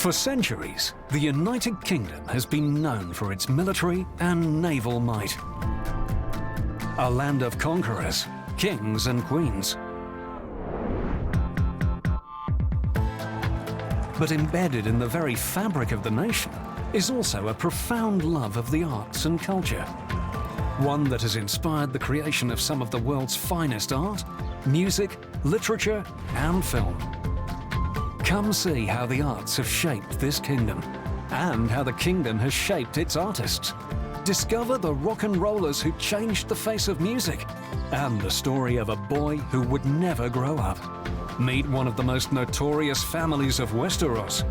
For centuries, the United Kingdom has been known for its military and naval might. A land of conquerors, kings and queens. But embedded in the very fabric of the nation is also a profound love of the arts and culture. One that has inspired the creation of some of the world's finest art, music, literature and film. Come see how the arts have shaped this kingdom and how the kingdom has shaped its artists. Discover the rock and rollers who changed the face of music and the story of a boy who would never grow up. Meet one of the most notorious families of Westeros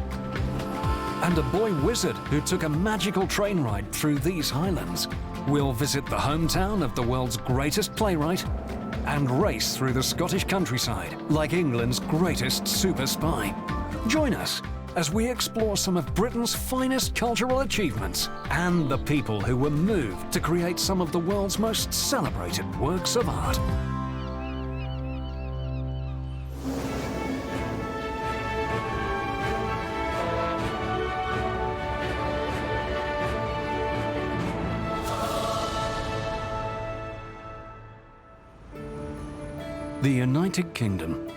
and a boy wizard who took a magical train ride through these highlands. We'll visit the hometown of the world's greatest playwright and race through the Scottish countryside like England's greatest super spy. Join us as we explore some of Britain's finest cultural achievements and the people who were moved to create some of the world's most celebrated works of art. The United Kingdom.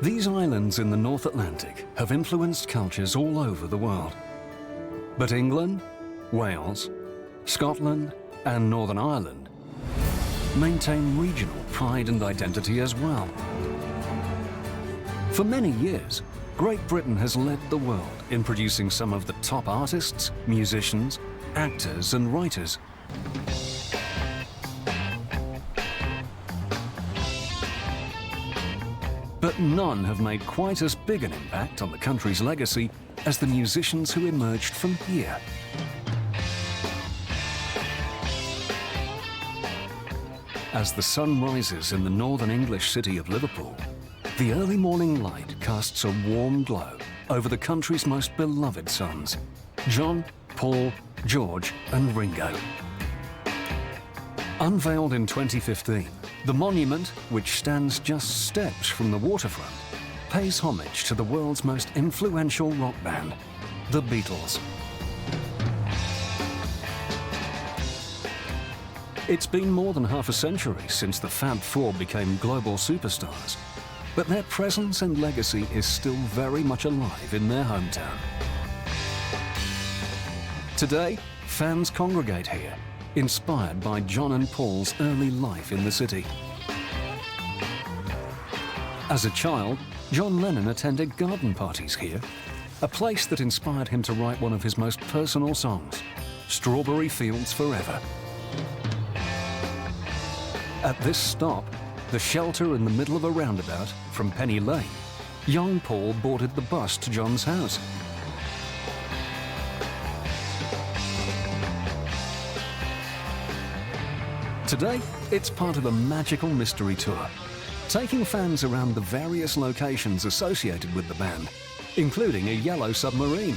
These islands in the North Atlantic have influenced cultures all over the world. But England, Wales, Scotland and Northern Ireland maintain regional pride and identity as well. For many years, Great Britain has led the world in producing some of the top artists, musicians, actors and writers. But none have made quite as big an impact on the country's legacy as the musicians who emerged from here. As the sun rises in the northern English city of Liverpool, the early morning light casts a warm glow over the country's most beloved sons, John, Paul, George and Ringo. Unveiled in 2015, the monument, which stands just steps from the waterfront, pays homage to the world's most influential rock band, the Beatles. It's been more than half a century since the Fab Four became global superstars, but their presence and legacy is still very much alive in their hometown. Today, fans congregate here, inspired by John and Paul's early life in the city. As a child, John Lennon attended garden parties here, a place that inspired him to write one of his most personal songs, Strawberry Fields Forever. At this stop, the shelter in the middle of a roundabout from Penny Lane, young Paul boarded the bus to John's house. Today, it's part of a magical mystery tour, taking fans around the various locations associated with the band, including a yellow submarine.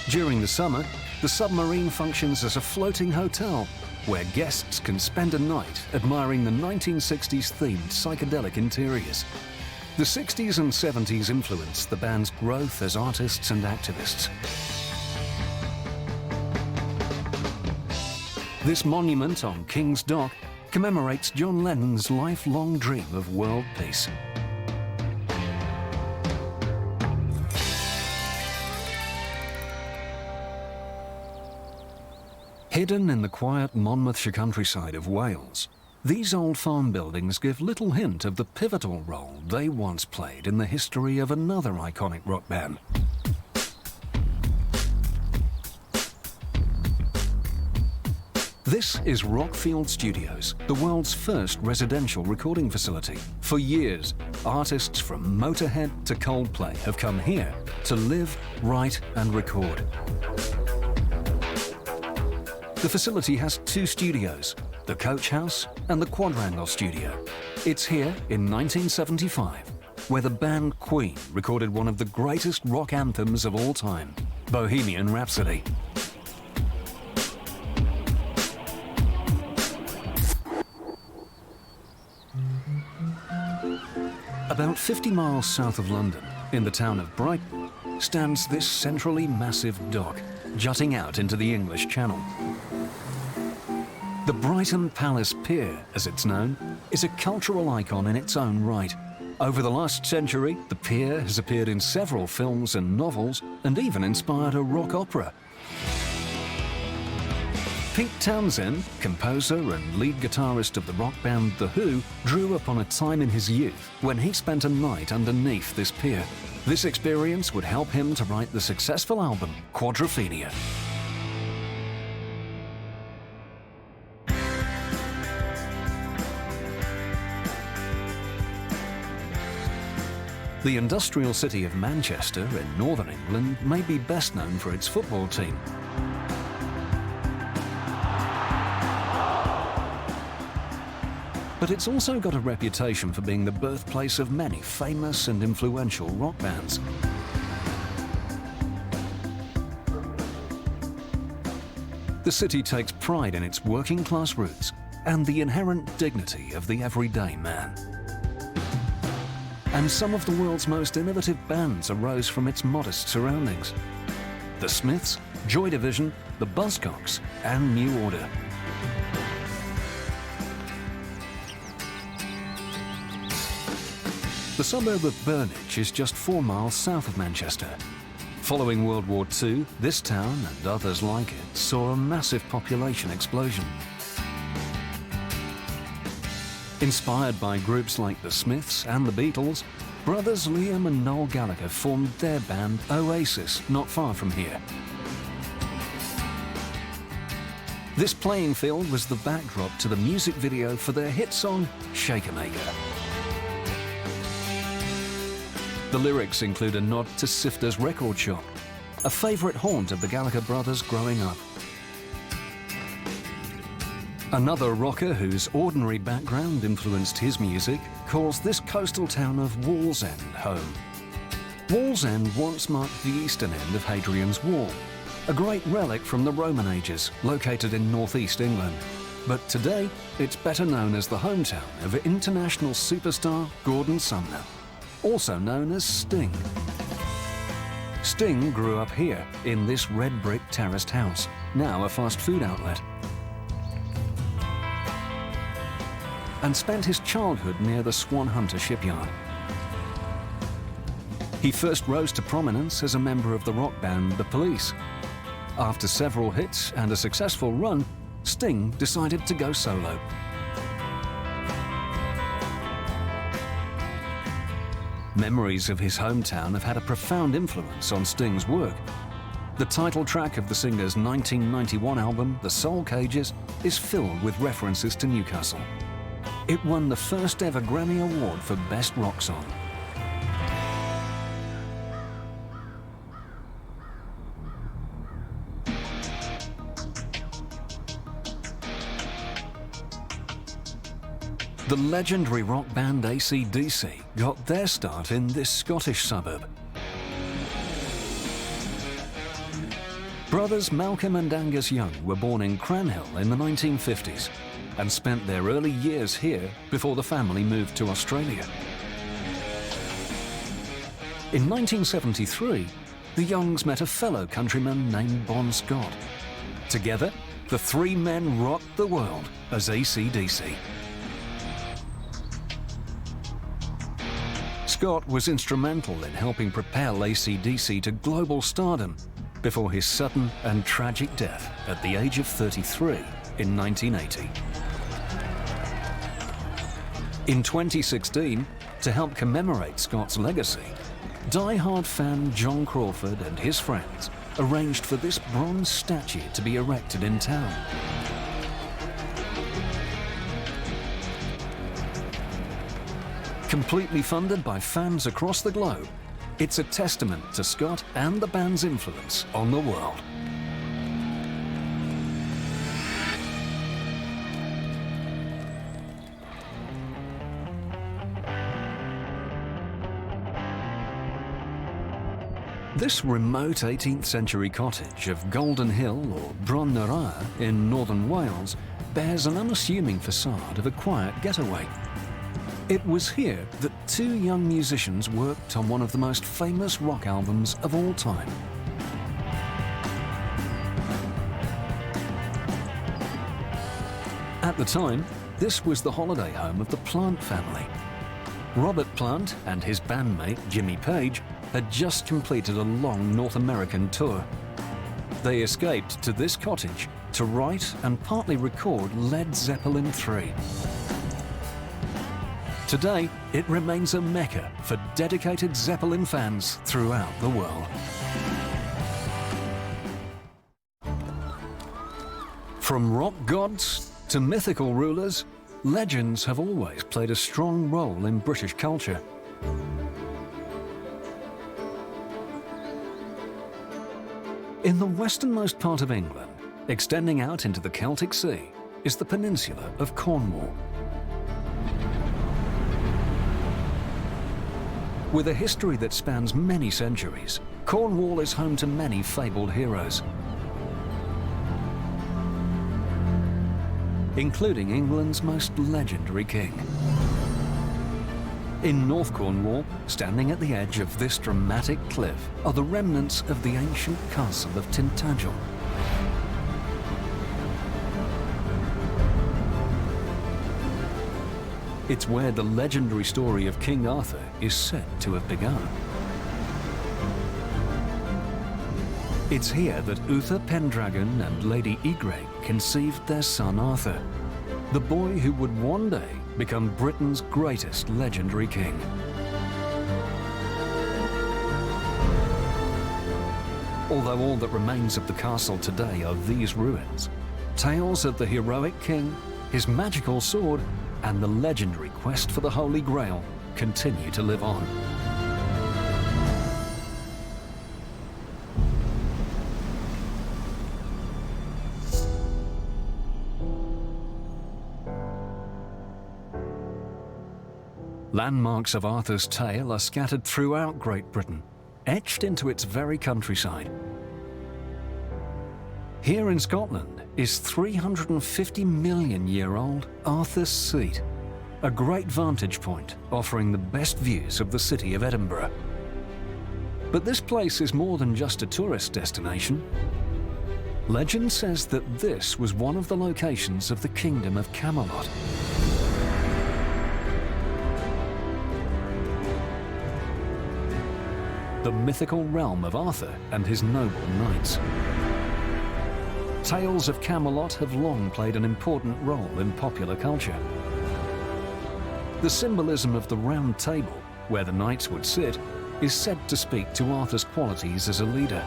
During the summer, the submarine functions as a floating hotel where guests can spend a night admiring the 1960s themed psychedelic interiors. The 60s and 70s influenced the band's growth as artists and activists. This monument on King's Dock commemorates John Lennon's lifelong dream of world peace. Hidden in the quiet Monmouthshire countryside of Wales, these old farm buildings give little hint of the pivotal role they once played in the history of another iconic rock band. This is Rockfield Studios, the world's first residential recording facility. For years, artists from Motorhead to Coldplay have come here to live, write and record. The facility has two studios, the Coach House and the Quadrangle Studio. It's here in 1975, where the band Queen recorded one of the greatest rock anthems of all time, Bohemian Rhapsody. About 50 miles south of London, in the town of Brighton, stands this centrally massive dock, jutting out into the English Channel. The Brighton Palace Pier, as it's known, is a cultural icon in its own right. Over the last century, the pier has appeared in several films and novels, and even inspired a rock opera. Pete Townshend, composer and lead guitarist of the rock band The Who, drew upon a time in his youth when he spent a night underneath this pier. This experience would help him to write the successful album Quadrophenia. The industrial city of Manchester in northern England may be best known for its football team. But it's also got a reputation for being the birthplace of many famous and influential rock bands. The city takes pride in its working-class roots and the inherent dignity of the everyday man. And some of the world's most innovative bands arose from its modest surroundings. The Smiths, Joy Division, the Buzzcocks, and New Order. The suburb of Burnage is just 4 miles south of Manchester. Following World War II, this town and others like it saw a massive population explosion. Inspired by groups like the Smiths and the Beatles, brothers Liam and Noel Gallagher formed their band Oasis not far from here. This playing field was the backdrop to the music video for their hit song Shakermaker. The lyrics include a nod to Sifter's record shop, a favourite haunt of the Gallagher brothers growing up. Another rocker whose ordinary background influenced his music calls this coastal town of Wallsend home. Wallsend once marked the eastern end of Hadrian's Wall, a great relic from the Roman ages located in northeast England. But today, it's better known as the hometown of international superstar Gordon Sumner, also known as Sting. Sting grew up here in this red brick terraced house, now a fast food outlet, and spent his childhood near the Swan Hunter shipyard. He first rose to prominence as a member of the rock band The Police. After several hits and a successful run, Sting decided to go solo. Memories of his hometown have had a profound influence on Sting's work. The title track of the singer's 1991 album, The Soul Cages, is filled with references to Newcastle. It won the first ever Grammy Award for Best Rock Song. The legendary rock band AC/DC got their start in this Scottish suburb. Brothers Malcolm and Angus Young were born in Cranhill in the 1950s and spent their early years here before the family moved to Australia. In 1973, the Youngs met a fellow countryman named Bon Scott. Together, the three men rocked the world as AC/DC. Scott was instrumental in helping propel AC/DC to global stardom before his sudden and tragic death at the age of 33 in 1980. In 2016, to help commemorate Scott's legacy, die-hard fan John Crawford and his friends arranged for this bronze statue to be erected in town. Completely funded by fans across the globe, it's a testament to Scott and the band's influence on the world. This remote 18th century cottage of Golden Hill or Bron Nara in northern Wales bears an unassuming facade of a quiet getaway. It was here that two young musicians worked on one of the most famous rock albums of all time. At the time, this was the holiday home of the Plant family. Robert Plant and his bandmate Jimmy Page had just completed a long North American tour. They escaped to this cottage to write and partly record Led Zeppelin III. Today, it remains a mecca for dedicated Zeppelin fans throughout the world. From rock gods to mythical rulers, legends have always played a strong role in British culture. In the westernmost part of England, extending out into the Celtic Sea, is the peninsula of Cornwall. With a history that spans many centuries, Cornwall is home to many fabled heroes, including England's most legendary king. In North Cornwall, standing at the edge of this dramatic cliff, are the remnants of the ancient castle of Tintagel. It's where the legendary story of King Arthur is said to have begun. It's here that Uther Pendragon and Lady Igraine conceived their son Arthur, the boy who would one day become Britain's greatest legendary king. Although all that remains of the castle today are these ruins, tales of the heroic king, his magical sword, and the legendary quest for the Holy Grail continue to live on. Landmarks of Arthur's tale are scattered throughout Great Britain, etched into its very countryside. Here in Scotland is 350-million-year-old Arthur's Seat, a great vantage point offering the best views of the city of Edinburgh. But this place is more than just a tourist destination. Legend says that this was one of the locations of the Kingdom of Camelot. The mythical realm of Arthur and his noble knights. Tales of Camelot have long played an important role in popular culture. The symbolism of the Round Table, where the knights would sit, is said to speak to Arthur's qualities as a leader,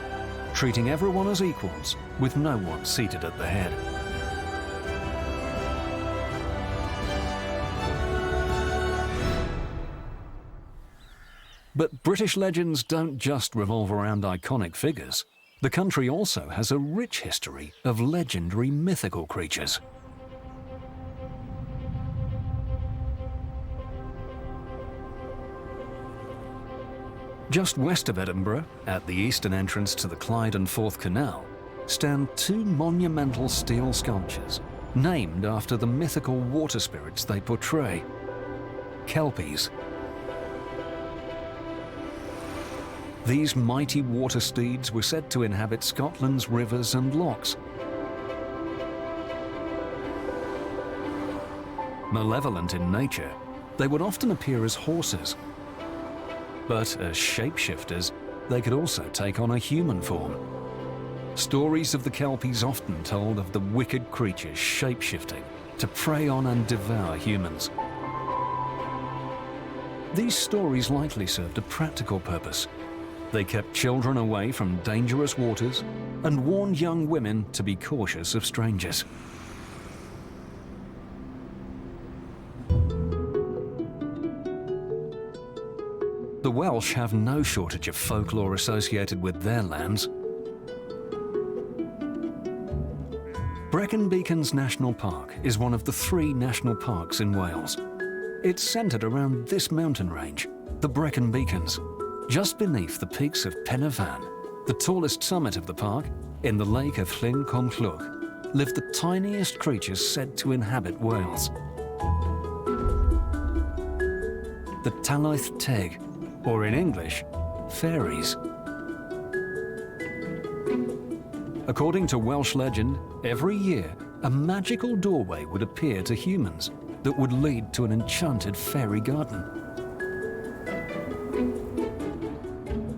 treating everyone as equals, with no one seated at the head. But British legends don't just revolve around iconic figures. The country also has a rich history of legendary mythical creatures. Just west of Edinburgh, at the eastern entrance to the Clyde and Forth Canal, stand two monumental steel sculptures named after the mythical water spirits they portray, Kelpies. These mighty water steeds were said to inhabit Scotland's rivers and lochs. Malevolent in nature, they would often appear as horses. But as shapeshifters, they could also take on a human form. Stories of the Kelpies often told of the wicked creatures shapeshifting to prey on and devour humans. These stories likely served a practical purpose. They kept children away from dangerous waters and warned young women to be cautious of strangers. The Welsh have no shortage of folklore associated with their lands. Brecon Beacons National Park is one of the 3 national parks in Wales. It's centred around this mountain range, the Brecon Beacons. Just beneath the peaks of Pen y Fan, the tallest summit of the park, in the lake of Llyn Cwmllwch, live the tiniest creatures said to inhabit Wales. the Talaith Teg, or in English, fairies. According to Welsh legend, every year a magical doorway would appear to humans that would lead to an enchanted fairy garden.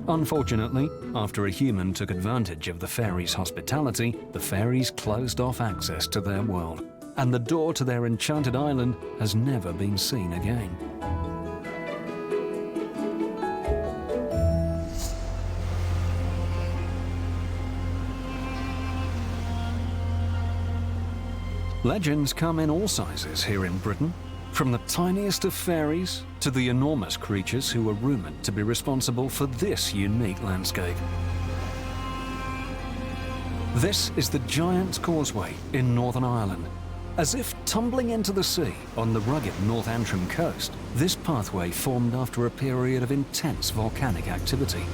Unfortunately, after a human took advantage of the fairies' hospitality, the fairies closed off access to their world, and the door to their enchanted island has never been seen again. Legends come in all sizes here in Britain, from the tiniest of fairies to the enormous creatures who are rumoured to be responsible for this unique landscape. This is the Giant's Causeway in Northern Ireland. As if tumbling into the sea on the rugged North Antrim coast, this pathway formed after a period of intense volcanic activity.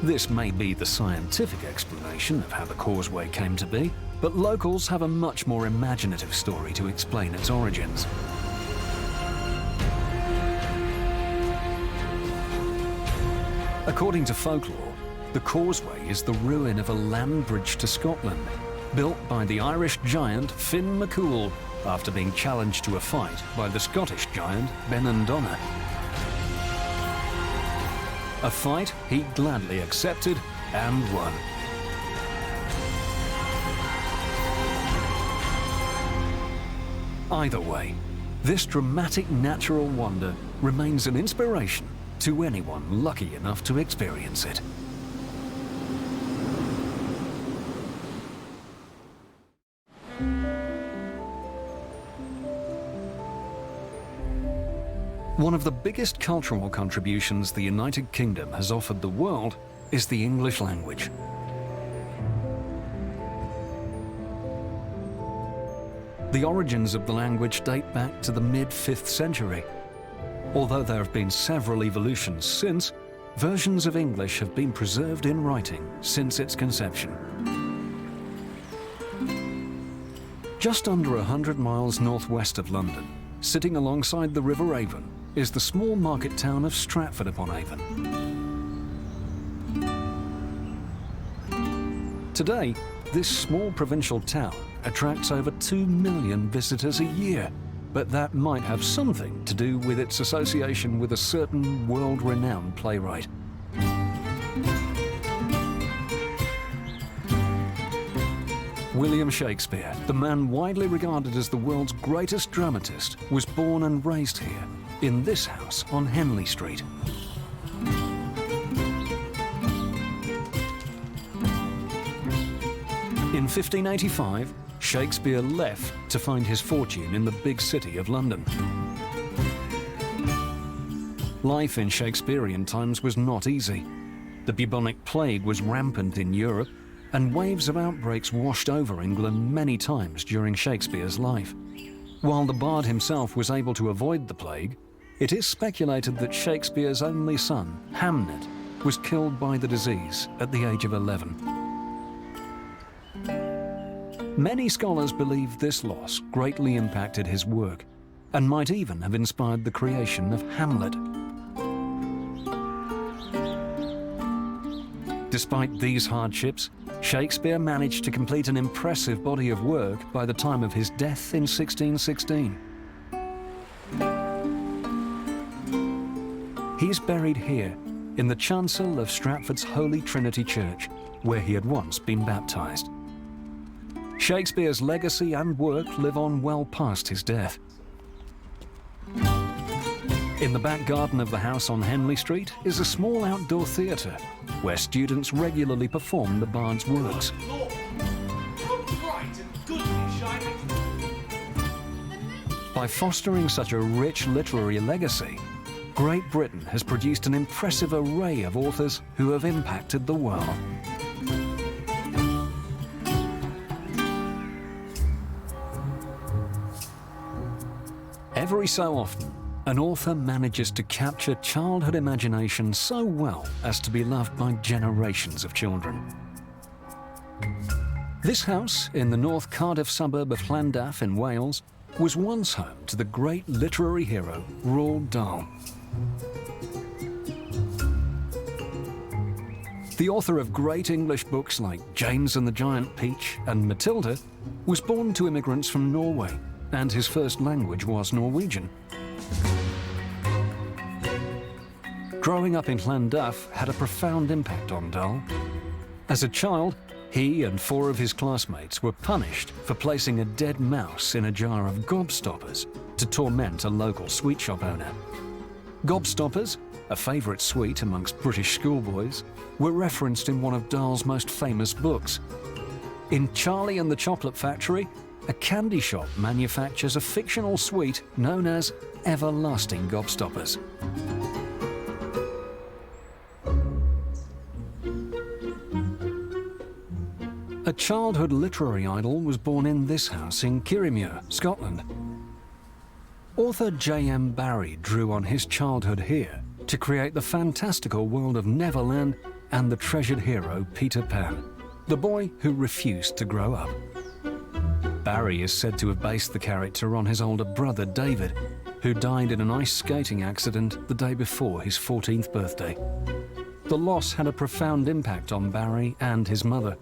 This may be the scientific explanation of how the causeway came to be, but locals have a much more imaginative story to explain its origins. According to folklore, the causeway is the ruin of a land bridge to Scotland, built by the Irish giant Finn McCool after being challenged to a fight by the Scottish giant Benandonna. A fight he gladly accepted and won. Either way, this dramatic natural wonder remains an inspiration to anyone lucky enough to experience it. One of the biggest cultural contributions the United Kingdom has offered the world is the English language. The origins of the language date back to the mid-5th century. Although there have been several evolutions since, versions of English have been preserved in writing since its conception. Just under 100 miles northwest of London, sitting alongside the River Avon, is the small market town of Stratford-upon-Avon. Today, this small provincial town attracts over 2 million visitors a year, but that might have something to do with its association with a certain world-renowned playwright. William Shakespeare, the man widely regarded as the world's greatest dramatist, was born and raised here, in this house on Henley Street. In 1585, Shakespeare left to find his fortune in the big city of London. Life in Shakespearean times was not easy. The bubonic plague was rampant in Europe, and waves of outbreaks washed over England many times during Shakespeare's life. While the bard himself was able to avoid the plague, it is speculated that Shakespeare's only son, Hamnet, was killed by the disease at the age of 11. Many scholars believe this loss greatly impacted his work, and might even have inspired the creation of Hamlet. Despite these hardships, Shakespeare managed to complete an impressive body of work by the time of his death in 1616. He's buried here, in the chancel of Stratford's Holy Trinity Church, where he had once been baptized. Shakespeare's legacy and work live on well past his death. In the back garden of the house on Henley Street is a small outdoor theatre, where students regularly perform the bard's works. By fostering such a rich literary legacy, Great Britain has produced an impressive array of authors who have impacted the world. Every so often, an author manages to capture childhood imagination so well as to be loved by generations of children. This house in the North Cardiff suburb of Llandaff in Wales was once home to the great literary hero Roald Dahl. The author of great English books like James and the Giant Peach and Matilda was born to immigrants from Norway, and his first language was Norwegian. Growing up in Llandaff had a profound impact on Dahl. As a child, he and 4 of his classmates were punished for placing a dead mouse in a jar of gobstoppers to torment a local sweet shop owner. Gobstoppers, a favourite sweet amongst British schoolboys, were referenced in one of Dahl's most famous books. In Charlie and the Chocolate Factory, a candy shop manufactures a fictional sweet known as Everlasting Gobstoppers. A childhood literary idol was born in this house in Kirriemuir, Scotland. Author J.M. Barrie drew on his childhood here to create the fantastical world of Neverland and the treasured hero Peter Pan, the boy who refused to grow up. Barrie is said to have based the character on his older brother David, who died in an ice skating accident the day before his 14th birthday. The loss had a profound impact on Barrie and his mother,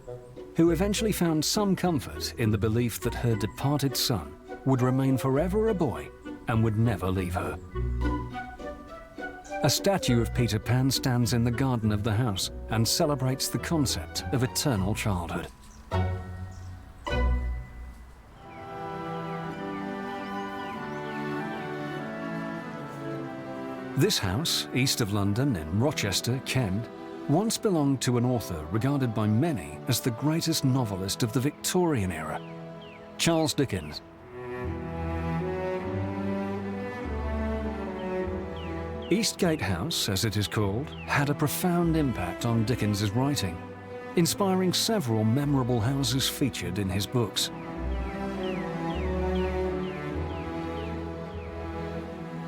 who eventually found some comfort in the belief that her departed son would remain forever a boy and would never leave her. A statue of Peter Pan stands in the garden of the house and celebrates the concept of eternal childhood. This house, east of London in Rochester, Kent, once belonged to an author regarded by many as the greatest novelist of the Victorian era, Charles Dickens. Eastgate House, as it is called, had a profound impact on Dickens's writing, inspiring several memorable houses featured in his books.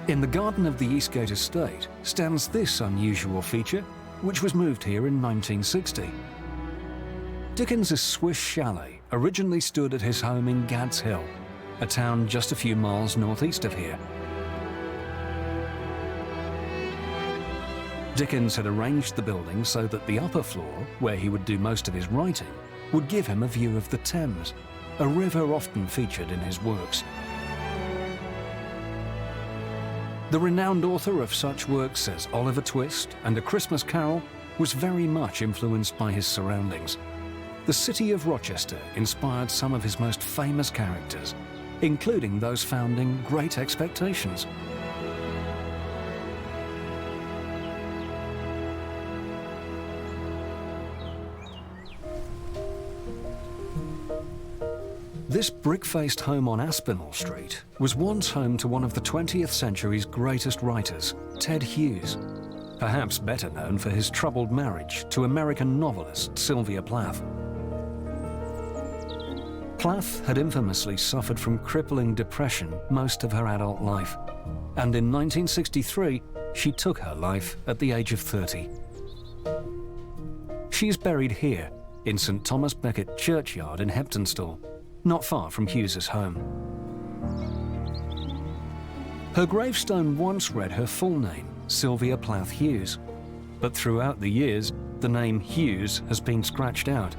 In the garden of the Eastgate estate stands this unusual feature, which was moved here in 1960. Dickens's Swiss chalet originally stood at his home in Gad's Hill, a town just a few miles northeast of here. Dickens had arranged the building so that the upper floor, where he would do most of his writing, would give him a view of the Thames, a river often featured in his works. The renowned author of such works as Oliver Twist and A Christmas Carol was very much influenced by his surroundings. The city of Rochester inspired some of his most famous characters, including those found in Great Expectations. This brick-faced home on Aspinall Street was once home to one of the 20th century's greatest writers, Ted Hughes, perhaps better known for his troubled marriage to American novelist Sylvia Plath. Plath had infamously suffered from crippling depression most of her adult life, and in 1963 she took her life at the age of 30. She is buried here in St Thomas Becket Churchyard in Heptonstall, not far from Hughes's home. Her gravestone once read her full name, Sylvia Plath Hughes, but throughout the years, the name Hughes has been scratched out.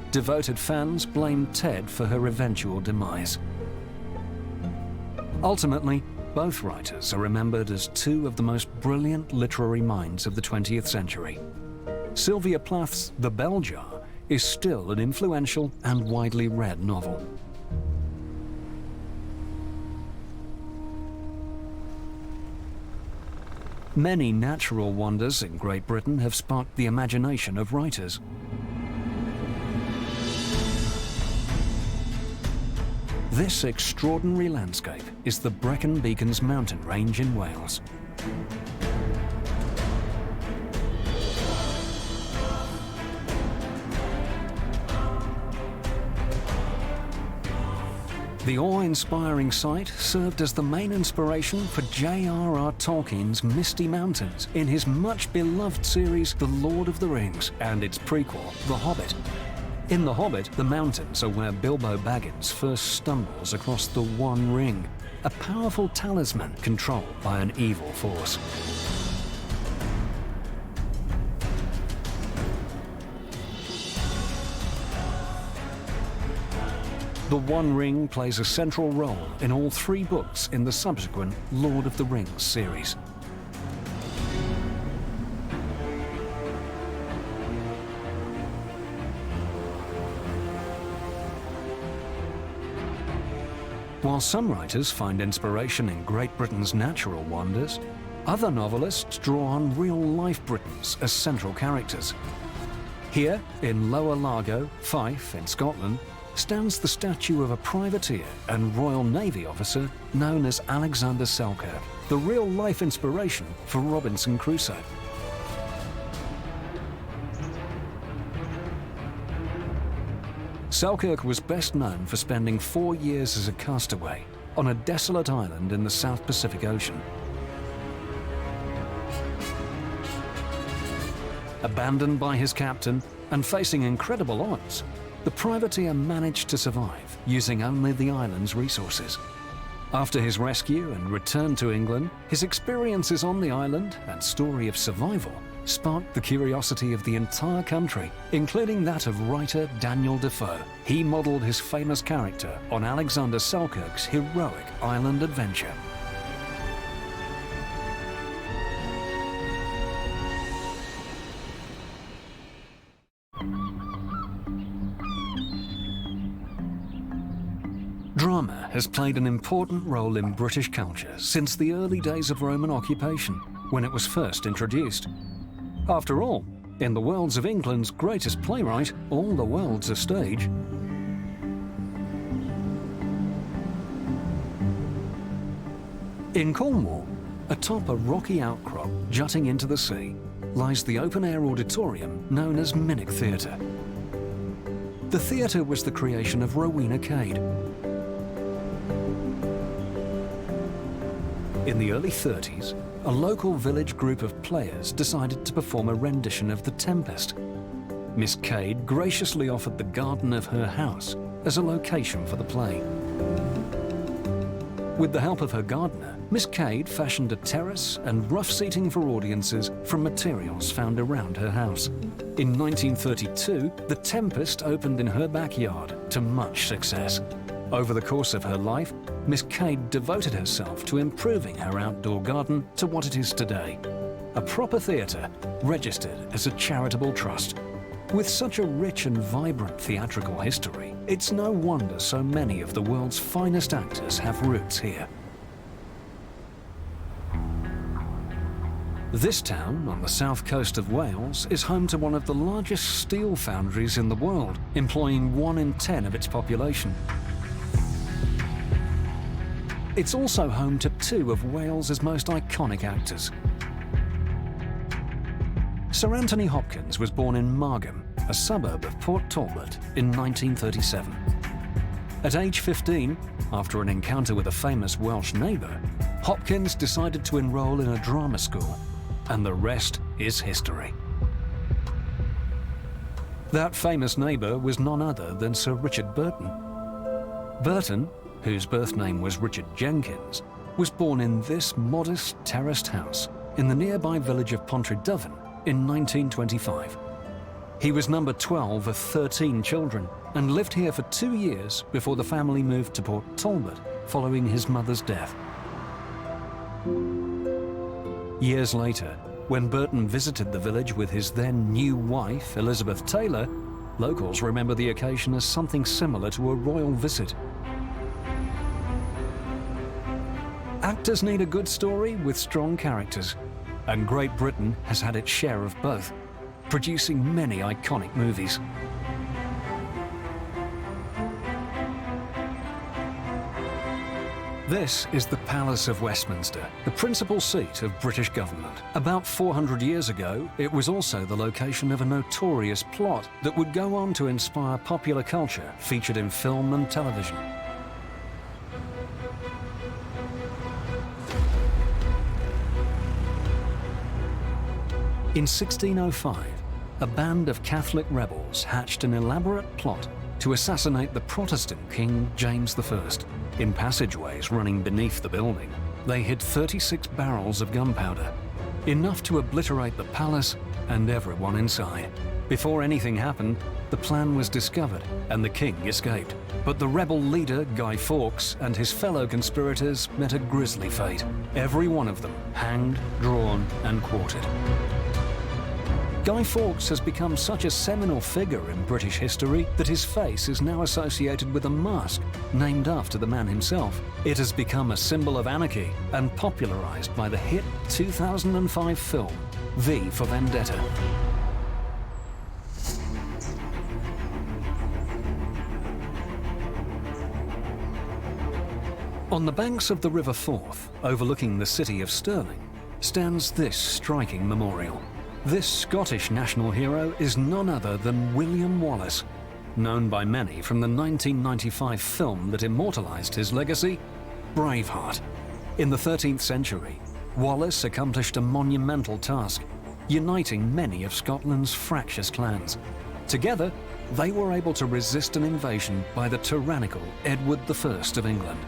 Devoted fans blamed Ted for her eventual demise. Ultimately, both writers are remembered as two of the most brilliant literary minds of the 20th century. Sylvia Plath's The Bell Jar is still an influential and widely read novel. Many natural wonders in Great Britain have sparked the imagination of writers. This extraordinary landscape is the Brecon Beacons mountain range in Wales. The awe-inspiring site served as the main inspiration for J.R.R. Tolkien's Misty Mountains in his much-beloved series The Lord of the Rings and its prequel, The Hobbit. In The Hobbit, the mountains are where Bilbo Baggins first stumbles across the One Ring, a powerful talisman controlled by an evil force. The One Ring plays a central role in all 3 books in the subsequent Lord of the Rings series. While some writers find inspiration in Great Britain's natural wonders, other novelists draw on real-life Britons as central characters. Here, in Lower Largo, Fife, in Scotland, stands the statue of a privateer and Royal Navy officer known as Alexander Selkirk, the real-life inspiration for Robinson Crusoe. Selkirk was best known for spending 4 years as a castaway on a desolate island in the South Pacific Ocean. Abandoned by his captain and facing incredible odds, the privateer managed to survive using only the island's resources. After his rescue and return to England, his experiences on the island and story of survival sparked the curiosity of the entire country, including that of writer Daniel Defoe. He modelled his famous character on Alexander Selkirk's heroic island adventure. Drama has played an important role in British culture since the early days of Roman occupation, when it was first introduced. After all, in the worlds of England's greatest playwright, all the world's a stage. In Cornwall, atop a rocky outcrop jutting into the sea, lies the open-air auditorium known as Minnock Theatre. The theatre was the creation of Rowena Cade. In the early 30s, a local village group of players decided to perform a rendition of The Tempest. Miss Cade graciously offered the garden of her house as a location for the play. With the help of her gardener, Miss Cade fashioned a terrace and rough seating for audiences from materials found around her house. In 1932, The Tempest opened in her backyard to much success. Over the course of her life, Miss Cade devoted herself to improving her outdoor garden to what it is today, a proper theatre registered as a charitable trust. With such a rich and vibrant theatrical history, it's no wonder so many of the world's finest actors have roots here. This town on the south coast of Wales is home to one of the largest steel foundries in the world, employing 1 in 10 of its population. It's also home to 2 of Wales's most iconic actors. Sir Anthony Hopkins was born in Margam, a suburb of Port Talbot, in 1937. At age 15, after an encounter with a famous Welsh neighbour, Hopkins decided to enrol in a drama school, and the rest is history. That famous neighbour was none other than Sir Richard Burton. Burton, whose birth name was Richard Jenkins, was born in this modest terraced house in the nearby village of Pontrydyfn in 1925. He was number 12 of 13 children and lived here for 2 years before the family moved to Port Talbot following his mother's death. Years later, when Burton visited the village with his then new wife, Elizabeth Taylor, locals remember the occasion as something similar to a royal visit. Actors need a good story with strong characters, and Great Britain has had its share of both, producing many iconic movies. This is the Palace of Westminster, the principal seat of British government. About 400 years ago, it was also the location of a notorious plot that would go on to inspire popular culture featured in film and television. In 1605, a band of Catholic rebels hatched an elaborate plot to assassinate the Protestant King James I. In passageways running beneath the building, they hid 36 barrels of gunpowder, enough to obliterate the palace and everyone inside. Before anything happened, the plan was discovered and the king escaped. But the rebel leader, Guy Fawkes, and his fellow conspirators met a grisly fate. Every one of them hanged, drawn, and quartered. Guy Fawkes has become such a seminal figure in British history that his face is now associated with a mask named after the man himself. It has become a symbol of anarchy and popularised by the hit 2005 film V for Vendetta. On the banks of the River Forth, overlooking the city of Stirling, stands this striking memorial. This Scottish national hero is none other than William Wallace, known by many from the 1995 film that immortalised his legacy, Braveheart. In the 13th century, Wallace accomplished a monumental task, uniting many of Scotland's fractious clans. Together, they were able to resist an invasion by the tyrannical Edward I of England.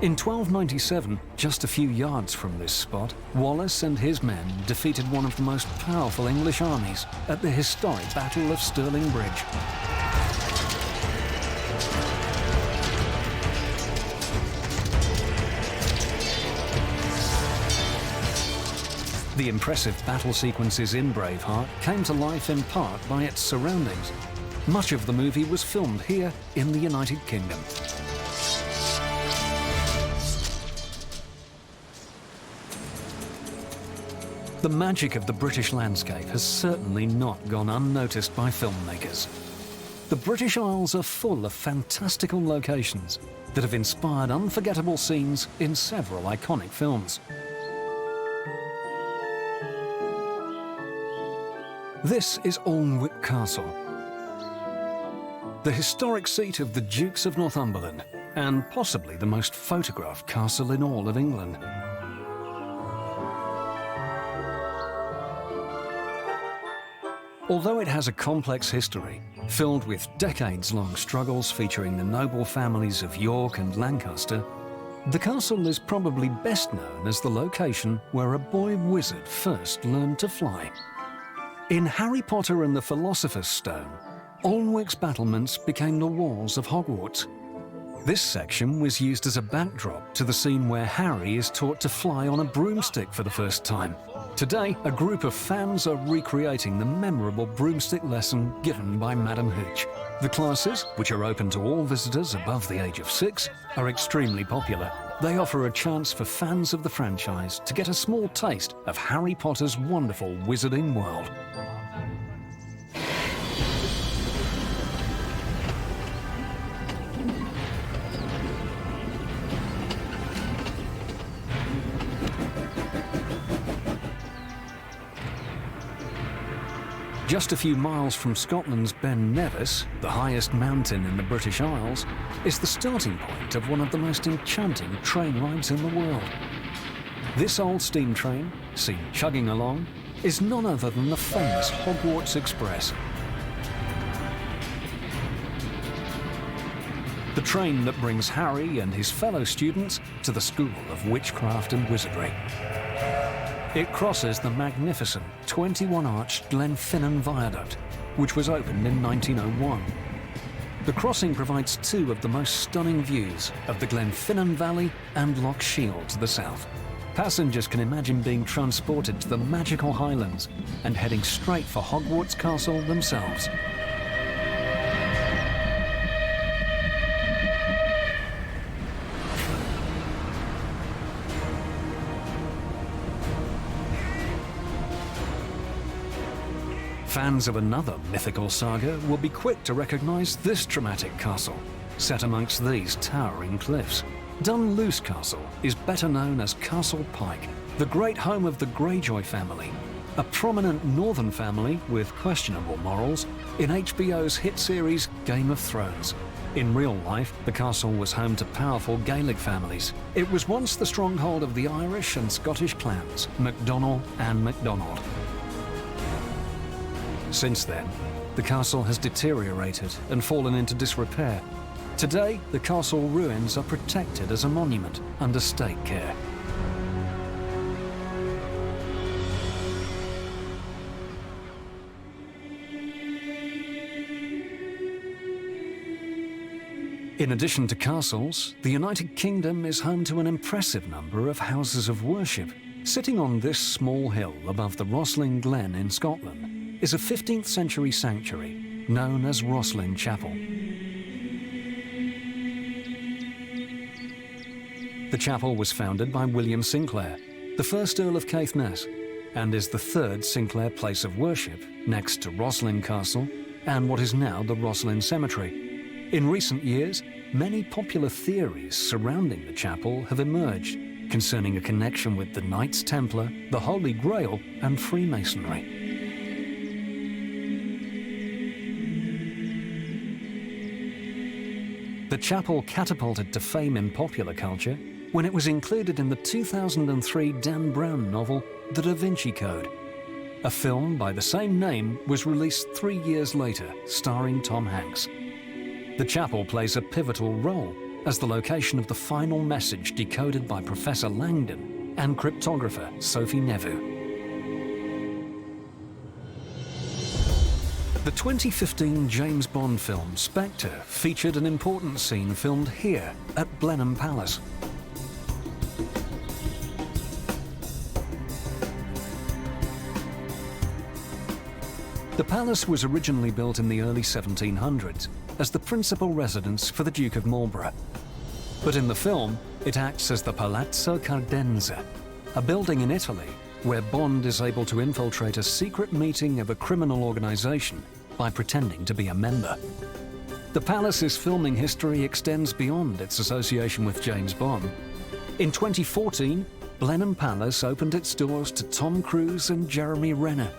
In 1297, just a few yards from this spot, Wallace and his men defeated one of the most powerful English armies at the historic Battle of Stirling Bridge. The impressive battle sequences in Braveheart came to life in part by its surroundings. Much of the movie was filmed here in the United Kingdom. The magic of the British landscape has certainly not gone unnoticed by filmmakers. The British Isles are full of fantastical locations that have inspired unforgettable scenes in several iconic films. This is Alnwick Castle, the historic seat of the Dukes of Northumberland, and possibly the most photographed castle in all of England. Although it has a complex history, filled with decades-long struggles featuring the noble families of York and Lancaster, the castle is probably best known as the location where a boy wizard first learned to fly. In Harry Potter and the Philosopher's Stone, Alnwick's battlements became the walls of Hogwarts. This section was used as a backdrop to the scene where Harry is taught to fly on a broomstick for the first time. Today, a group of fans are recreating the memorable broomstick lesson given by Madam Hooch. The classes, which are open to all visitors above the age of 6, are extremely popular. They offer a chance for fans of the franchise to get a small taste of Harry Potter's wonderful wizarding world. Just a few miles from Scotland's Ben Nevis, the highest mountain in the British Isles, is the starting point of one of the most enchanting train rides in the world. This old steam train, seen chugging along, is none other than the famous Hogwarts Express. The train that brings Harry and his fellow students to the School of Witchcraft and Wizardry. It crosses the magnificent 21-arched Glenfinnan Viaduct, which was opened in 1901. The crossing provides two of the most stunning views of the Glenfinnan Valley and Loch Shiel to the south. Passengers can imagine being transported to the magical Highlands and heading straight for Hogwarts Castle themselves. Fans of another mythical saga will be quick to recognise this dramatic castle, set amongst these towering cliffs. Dunluce Castle is better known as Castle Pike, the great home of the Greyjoy family, a prominent northern family with questionable morals in HBO's hit series Game of Thrones. In real life, the castle was home to powerful Gaelic families. It was once the stronghold of the Irish and Scottish clans, MacDonald and MacDonald. Since then, the castle has deteriorated and fallen into disrepair. Today, the castle ruins are protected as a monument under state care. In addition to castles, the United Kingdom is home to an impressive number of houses of worship. Sitting on this small hill above the Rosslyn Glen in Scotland is a 15th century sanctuary known as Rosslyn Chapel. The chapel was founded by William Sinclair, the first Earl of Caithness, and is the third Sinclair place of worship next to Rosslyn Castle and what is now the Rosslyn Cemetery. In recent years, many popular theories surrounding the chapel have emerged concerning a connection with the Knights Templar, the Holy Grail, and Freemasonry. The chapel catapulted to fame in popular culture when it was included in the 2003 Dan Brown novel, The Da Vinci Code. A film by the same name was released 3 years later, starring Tom Hanks. The chapel plays a pivotal role as the location of the final message decoded by Professor Langdon and cryptographer Sophie Neveu. The 2015 James Bond film Spectre featured an important scene filmed here at Blenheim Palace. The palace was originally built in the early 1700s as the principal residence for the Duke of Marlborough. But in the film, it acts as the Palazzo Cardenza, a building in Italy where Bond is able to infiltrate a secret meeting of a criminal organization by pretending to be a member. The palace's filming history extends beyond its association with James Bond. In 2014, Blenheim Palace opened its doors to Tom Cruise and Jeremy Renner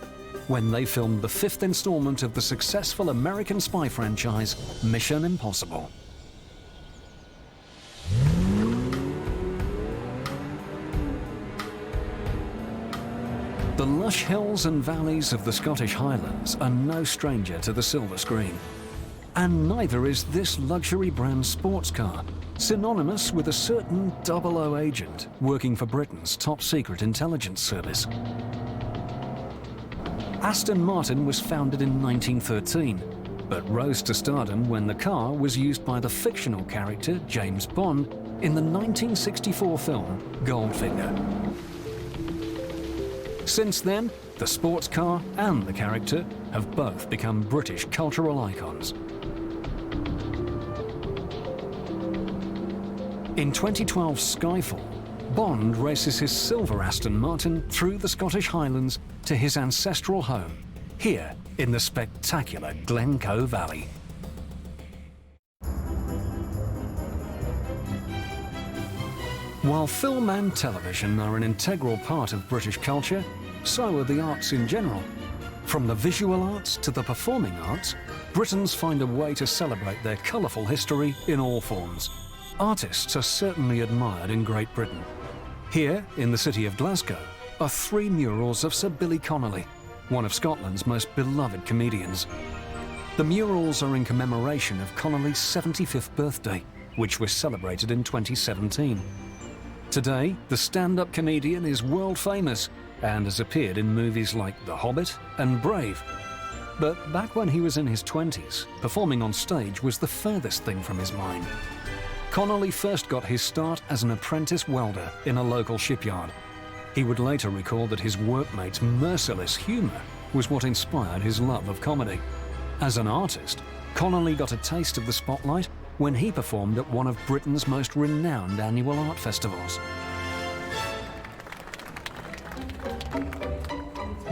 when they filmed the 5th installment of the successful American spy franchise, Mission Impossible. The lush hills and valleys of the Scottish Highlands are no stranger to the silver screen. And neither is this luxury brand sports car, synonymous with a certain 00 agent working for Britain's top secret intelligence service. Aston Martin was founded in 1913, but rose to stardom when the car was used by the fictional character James Bond in the 1964 film Goldfinger. Since then, the sports car and the character have both become British cultural icons. In 2012's Skyfall, Bond races his silver Aston Martin through the Scottish Highlands to his ancestral home, here in the spectacular Glencoe Valley. While film and television are an integral part of British culture, so are the arts in general. From the visual arts to the performing arts, Britons find a way to celebrate their colourful history in all forms. Artists are certainly admired in Great Britain. Here, in the city of Glasgow, are 3 murals of Sir Billy Connolly, one of Scotland's most beloved comedians. The murals are in commemoration of Connolly's 75th birthday, which was celebrated in 2017. Today, the stand-up comedian is world famous and has appeared in movies like The Hobbit and Brave. But back when he was in his 20s, performing on stage was the furthest thing from his mind. Connolly first got his start as an apprentice welder in a local shipyard. He would later recall that his workmates' merciless humour was what inspired his love of comedy. As an artist, Connolly got a taste of the spotlight when he performed at one of Britain's most renowned annual art festivals.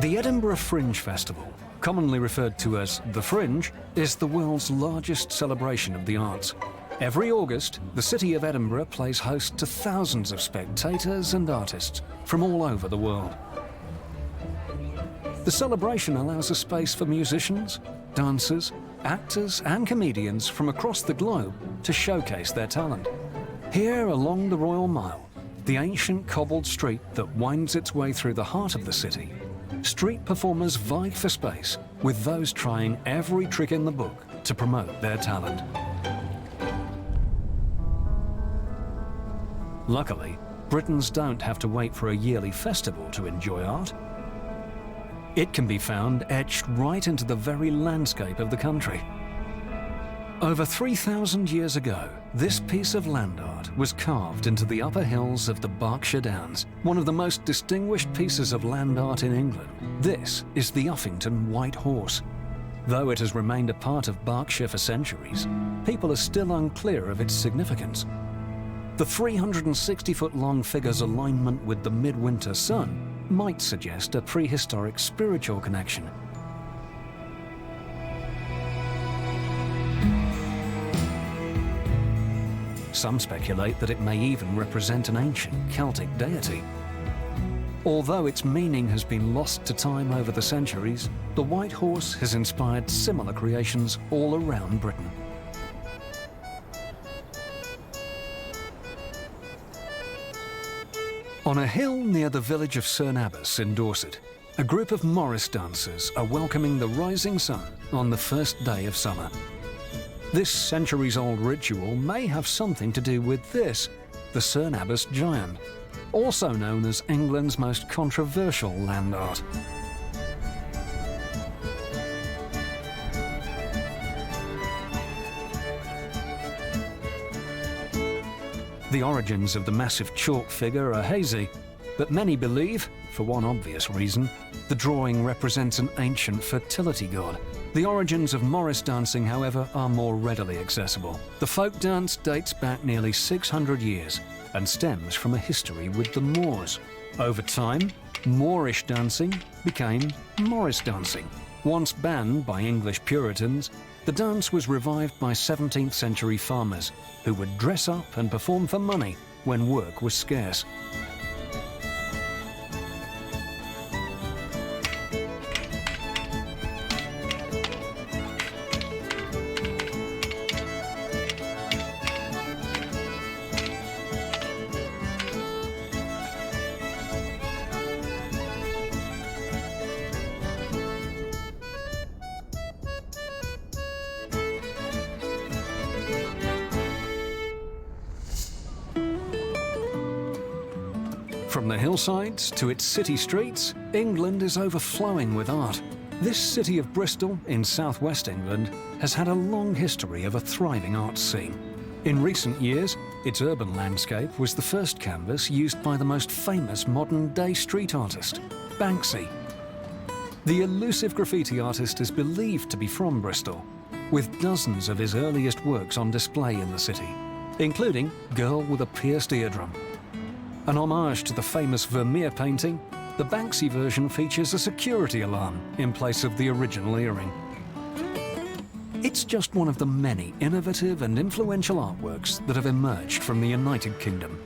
The Edinburgh Fringe Festival, commonly referred to as The Fringe, is the world's largest celebration of the arts. Every August, the city of Edinburgh plays host to thousands of spectators and artists from all over the world. The celebration allows a space for musicians, dancers, actors and comedians from across the globe to showcase their talent. Here along the Royal Mile, the ancient cobbled street that winds its way through the heart of the city, street performers vie for space with those trying every trick in the book to promote their talent. Luckily, Britons don't have to wait for a yearly festival to enjoy art. It can be found etched right into the very landscape of the country. Over 3,000 years ago, this piece of land art was carved into the upper hills of the Berkshire Downs, one of the most distinguished pieces of land art in England. This is the Uffington White Horse. Though it has remained a part of Berkshire for centuries, people are still unclear of its significance. The 360-foot-long figure's alignment with the midwinter sun might suggest a prehistoric spiritual connection. Some speculate that it may even represent an ancient Celtic deity. Although its meaning has been lost to time over the centuries, the White Horse has inspired similar creations all around Britain. On a hill near the village of Cerne Abbas in Dorset, a group of Morris dancers are welcoming the rising sun on the first day of summer. This centuries-old ritual may have something to do with this, the Cerne Abbas giant, also known as England's most controversial land art. The origins of the massive chalk figure are hazy, but many believe, for one obvious reason, the drawing represents an ancient fertility god. The origins of Morris dancing, however, are more readily accessible. The folk dance dates back nearly 600 years and stems from a history with the Moors. Over time, Moorish dancing became Morris dancing. Once banned by English Puritans, the dance was revived by 17th century farmers who would dress up and perform for money when work was scarce. From the hillsides to its city streets, England is overflowing with art. This city of Bristol in southwest England has had a long history of a thriving arts scene. In recent years, its urban landscape was the first canvas used by the most famous modern-day street artist, Banksy. The elusive graffiti artist is believed to be from Bristol, with dozens of his earliest works on display in the city, including Girl with a Pierced Eardrum. An homage to the famous Vermeer painting, the Banksy version features a security alarm in place of the original earring. It's just one of the many innovative and influential artworks that have emerged from the United Kingdom.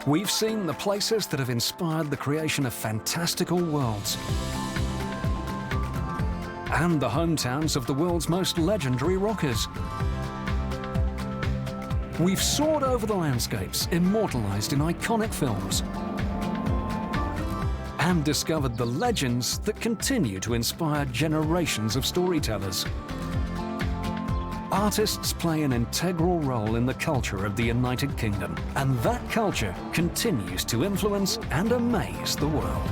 We've seen the places that have inspired the creation of fantastical worlds, and the hometowns of the world's most legendary rockers. We've soared over the landscapes immortalized in iconic films, and discovered the legends that continue to inspire generations of storytellers. Artists play an integral role in the culture of the United Kingdom, and that culture continues to influence and amaze the world.